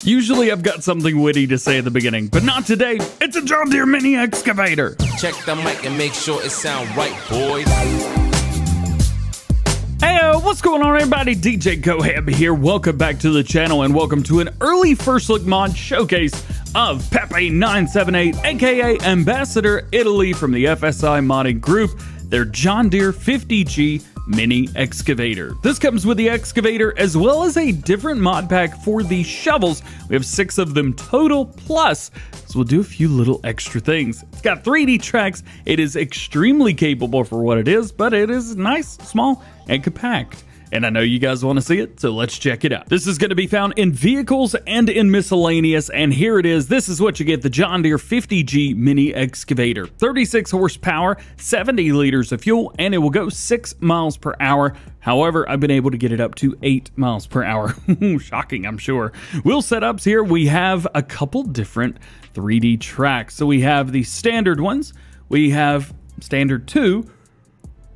Usually I've got something witty to say at the beginning, but not today. It's a John Deere mini excavator. Check the mic and make sure it sound right, boys. Hey, what's going on, everybody? DjGoHam here. Welcome back to the channel and welcome to an early first look mod showcase of Peppe978, aka Ambassador Italy from the FSI modding group, their John Deere 50G mini excavator. This comes with the excavator as well as a different mod pack for the shovels. We have 6 of them total plus, so we'll do a few little extra things. It's got 3D tracks. It is extremely capable for what it is, but it is nice, small, and compact. And I know you guys want to see it, so let's check it out. This is going to be found in vehicles and in miscellaneous, and here it is. This is what you get, the John Deere 50G mini excavator. 36 horsepower, 70 liters of fuel, and it will go 6 miles per hour. However, I've been able to get it up to 8 miles per hour. Shocking, I'm sure. Wheel setups here, we have a couple different 3D tracks. So we have the standard ones, we have standard 2,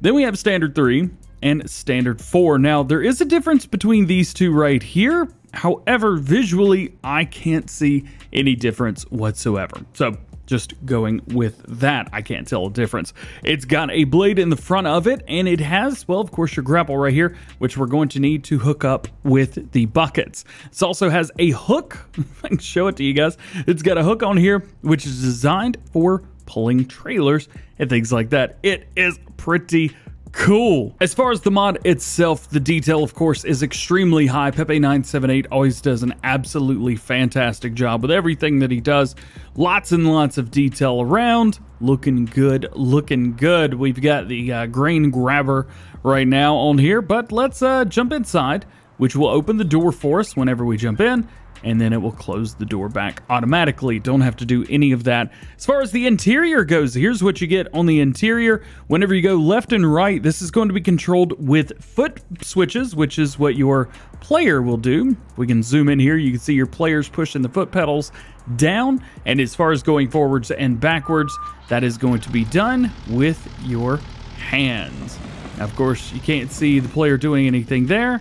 then we have standard 3, and standard 4. Now, there is a difference between these two right here. However, visually, I can't see any difference whatsoever. So, just going with that, I can't tell a difference. It's got a blade in the front of it, and it has, well, of course, your grapple right here, which we're going to need to hook up with the buckets. This also has a hook. I can show it to you guys. It's got a hook on here, which is designed for pulling trailers and things like that. It is pretty cool. As far as the mod itself, the detail, of course, is extremely high. Peppe978 always does an absolutely fantastic job with everything that he does. Lots and lots of detail around. Looking good, looking good. We've got the grain grabber right now on here, but let's jump inside, which will open the door for us whenever we jump in, and then it will close the door back automatically. Don't have to do any of that. As far as the interior goes, here's what you get on the interior. Whenever you go left and right, this is going to be controlled with foot switches, which is what your player will do. We can zoom in here. You can see your players pushing the foot pedals down. And as far as going forwards and backwards, that is going to be done with your hands. Now, of course, you can't see the player doing anything there,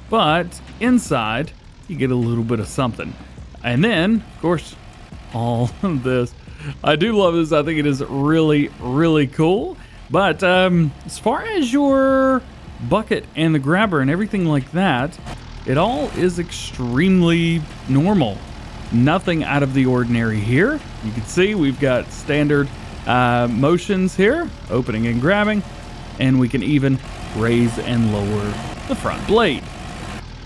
but inside, you get a little bit of something. And then, of course, all of this. I do love this. I think it is really, really cool. But as far as your bucket and the grabber and everything like that, it all is extremely normal. Nothing out of the ordinary here. You can see we've got standard motions here, opening and grabbing, and we can even raise and lower the front blade.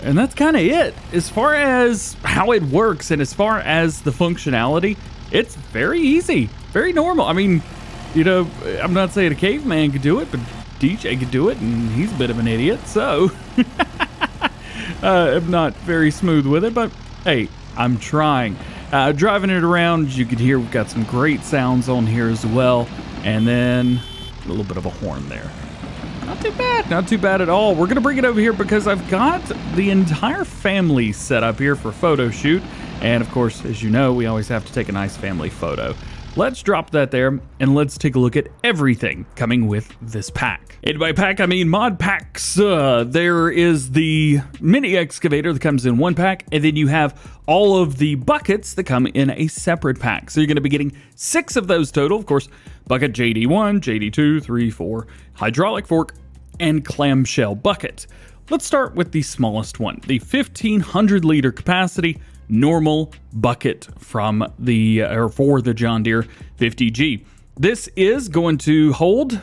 And that's kind of it. As far as how it works and as far as the functionality, it's very easy, very normal. I mean, you know, I'm not saying a caveman could do it, but DJ could do it, and he's a bit of an idiot, so I'm not very smooth with it, but hey, I'm trying. Driving it around, as you can hear, we've got some great sounds on here as well, and then a little bit of a horn there. Not too bad, not too bad at all. We're gonna bring it over here because I've got the entire family set up here for a photo shoot. And of course, as you know, we always have to take a nice family photo. Let's drop that there and let's take a look at everything coming with this pack. And by pack, I mean mod packs. There is the mini excavator that comes in one pack, and then you have all of the buckets that come in a separate pack. So you're gonna be getting 6 of those total. Of course, bucket JD1, JD2, 3, 4, hydraulic fork, and clamshell bucket. Let's start with the smallest one, the 1500 liter capacity normal bucket from the for the John Deere 50G. This is going to hold,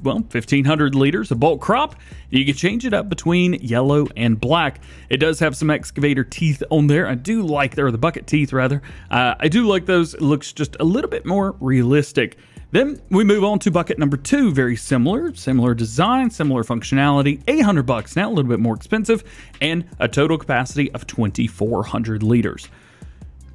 well, 1500 liters of bulk crop. You can change it up between yellow and black. It does have some excavator teeth on there. I do like, or the bucket teeth rather. I do like those. It looks just a little bit more realistic. Then we move on to bucket number 2, very similar design, similar functionality, $800 now, a little bit more expensive, and a total capacity of 2400 liters.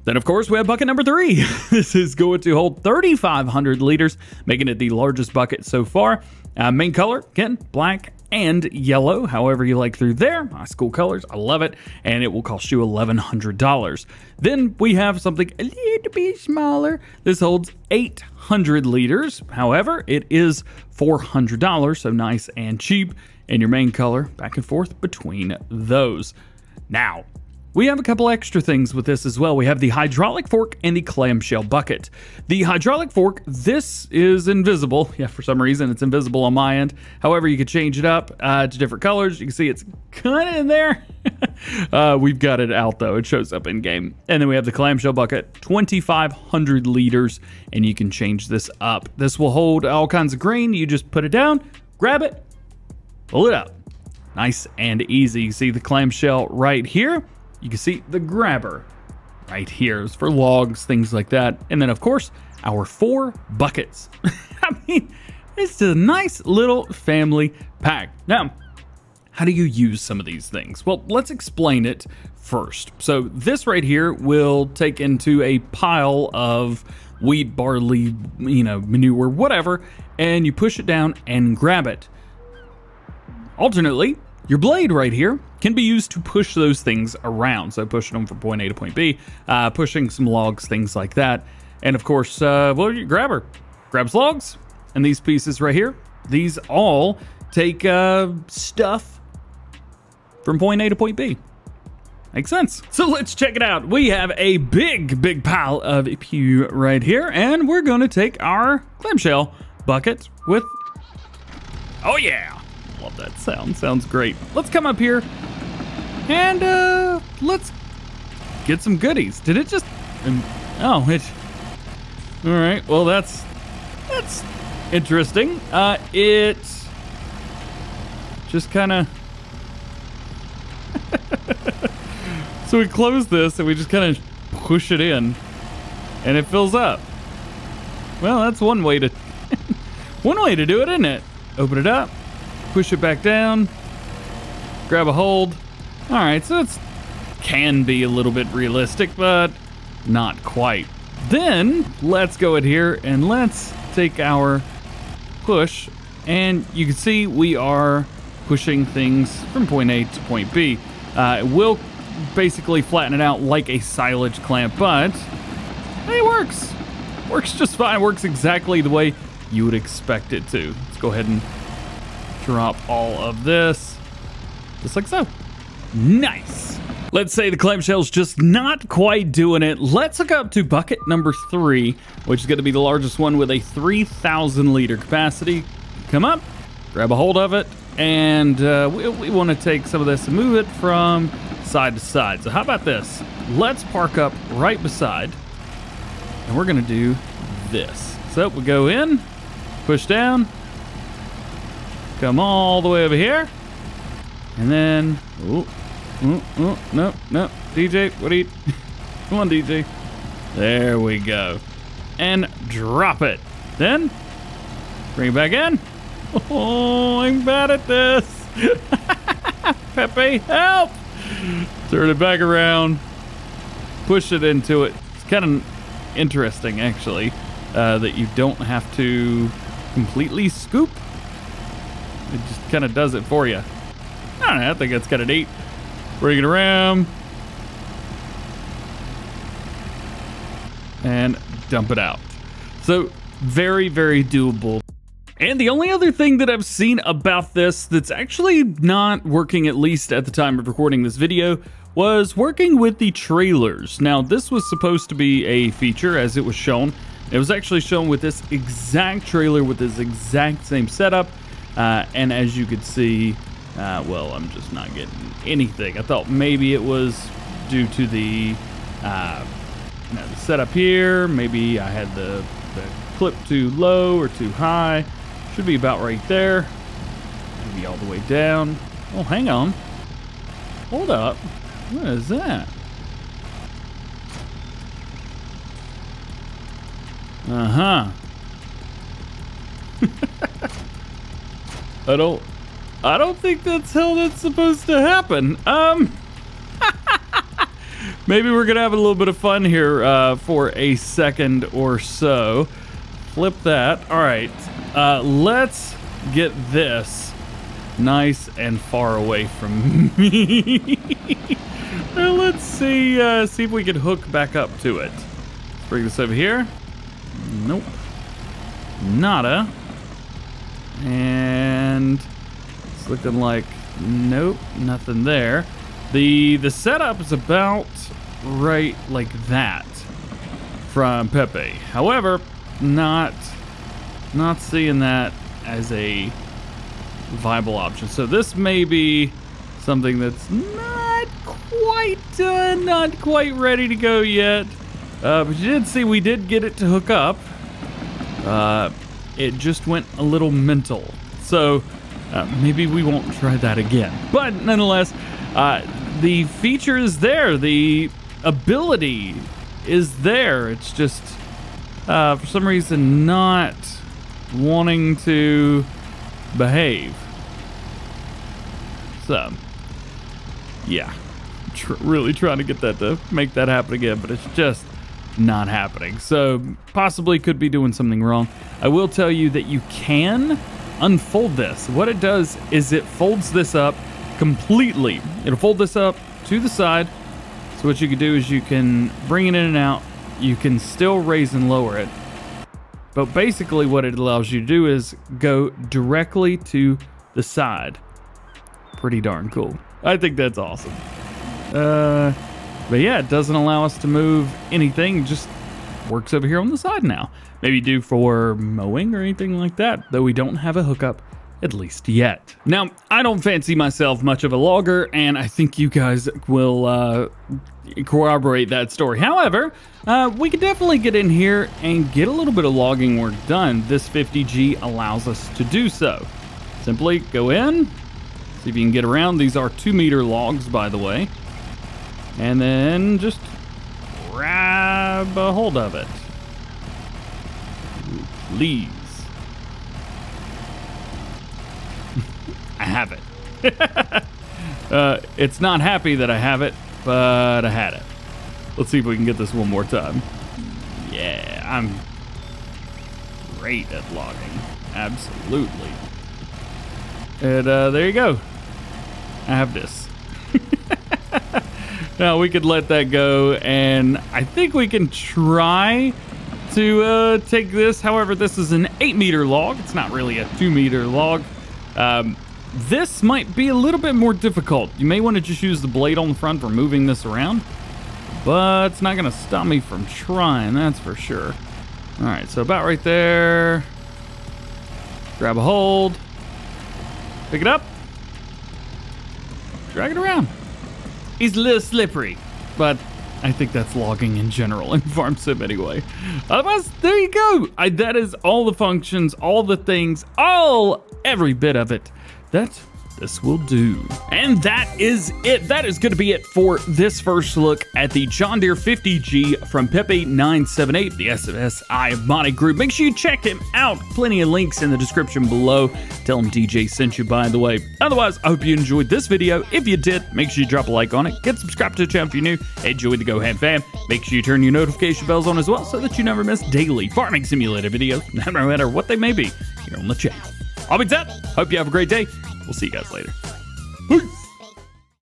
Then, of course, we have bucket number 3. This is going to hold 3,500 liters, making it the largest bucket so far. Main color, again, black and yellow, however you like through there. Nice cool colors, I love it, and it will cost you $1,100. Then we have something a little bit smaller. This holds 800 liters, however, it is $400, so nice and cheap, and your main color back and forth between those. Now, we have a couple extra things with this as well. We have the hydraulic fork and the clamshell bucket. The hydraulic fork, this is invisible. Yeah, for some reason it's invisible on my end. However, you could change it up to different colors. You can see it's kind of in there. We've got it out though. It shows up in game. And then we have the clamshell bucket, 2,500 liters, and you can change this up. This will hold all kinds of grain. You just put it down, grab it, pull it up. Nice and easy. You see the clamshell right here. You can see the grabber right here. It's for logs, things like that. And then, of course, our 4 buckets. I mean, it's a nice little family pack. Now, how do you use some of these things? Well, let's explain it first. So this right here will take into a pile of wheat, barley, manure, whatever, and you push it down and grab it. Alternately, your blade right here can be used to push those things around. So pushing them from point A to point B, pushing some logs, things like that. And of course, well, your grabber grabs logs, and these pieces right here, these all take stuff from point A to point B. Makes sense. So let's check it out. We have a big pile of pew right here, and we're gonna take our clamshell bucket with, oh yeah. Love that sound. Sounds great. Let's come up here and let's get some goodies. Did it just? Oh, it. All right. Well, that's interesting. It just kind of. So we close this and we just kind of push it in, and it fills up. Well, that's one way to one way to do it, isn't it? Open it up. Push it back down, grab a hold. All right, so it can be a little bit realistic, but not quite. Then let's go in here and let's take our push, and you can see we are pushing things from point A to point B. It will basically flatten it out like a silage clamp, but it works. Works just fine. Works exactly the way you would expect it to. Let's go ahead and drop all of this, just like so. Nice. Let's say the clamshell's just not quite doing it. Let's hook up to bucket number 3, which is going to be the largest one with a 3,000 liter capacity. Come up, grab a hold of it, and we want to take some of this and move it from side to side. So how about this? Let's park up right beside, and we're going to do this. So we go in, push down, come all the way over here, and then, no, DJ, what do you, come on, DJ. There we go. And drop it. Then, bring it back in. Oh, I'm bad at this. Pepe, help. Turn it back around, push it into it. It's kind of interesting, actually, that you don't have to completely scoop. It just kind of does it for you. I don't know, I think that's kind of neat. Bring it around. And dump it out. So, very doable. And the only other thing that I've seen about this that's actually not working, at least at the time of recording this video, was working with the trailers. Now, this was supposed to be a feature as it was shown. It was actually shown with this exact trailer with this exact same setup. And as you could see, well, I'm just not getting anything. I thought maybe it was due to the setup here. Maybe I had the clip too low or too high. Should be about right there. Maybe all the way down. Oh, hang on. Hold up. What is that? Uh-huh. I don't think that's how that's supposed to happen. Maybe we're gonna have a little bit of fun here for a second or so. Flip that. All right, let's get this nice and far away from me. Let's see if we can hook back up to it. Let's bring this over here. Nope. Nada. And it's looking like, nope, nothing there. The setup is about right like that from Pepe. However, not seeing that as a viable option. So this may be something that's not quite ready to go yet. But you did see we did get it to hook up. It just went a little mental. So maybe we won't try that again. But nonetheless, the feature is there. The ability is there. It's just for some reason not wanting to behave. So yeah, really trying to get that to make that happen again, but it's just not happening. So possibly could be doing something wrong. I will tell you that you can unfold this. What it does is it folds this up completely. It'll fold this up to the side. So what you can do is you can bring it in and out. You can still raise and lower it. But basically what it allows you to do is go directly to the side. Pretty darn cool. I think that's awesome. But yeah, it doesn't allow us to move anything. It just works over here on the side now. Maybe do for mowing or anything like that, though we don't have a hookup, at least yet. Now, I don't fancy myself much of a logger, and I think you guys will corroborate that story. However, we could definitely get in here and get a little bit of logging work done. This 50G allows us to do so. Simply go in, see if you can get around. These are 2-meter logs, by the way. And then just grab a hold of it. Please. I have it. It's not happy that I have it, but I had it. Let's see if we can get this one more time. Yeah, I'm great at logging. Absolutely. And there you go. I have this. Now we could let that go, and I think we can try to take this. However, this is an 8-meter log. It's not really a 2-meter log. This might be a little bit more difficult. You may want to just use the blade on the front for moving this around, but it's not going to stop me from trying, that's for sure. All right, so about right there. Grab a hold. Pick it up. Drag it around. He's a little slippery, but I think that's logging in general in Farm Sim anyway. Otherwise, there you go. That is all the functions, all the things, every bit of it that this will do. And that is it. That is going to be it for this first look at the John Deere 50G from Peppe978, the SSI modding group. Make sure you check him out. Plenty of links in the description below. Tell him DJ sent you, by the way. Otherwise, I hope you enjoyed this video. If you did, make sure you drop a like on it. Get subscribed to the channel if you're new. Enjoy the DjGoHam fam. Make sure you turn your notification bells on as well so that you never miss daily farming simulator videos, no matter what they may be, here on the channel. I'll be Zep. Hope you have a great day. We'll see you guys later. Peace.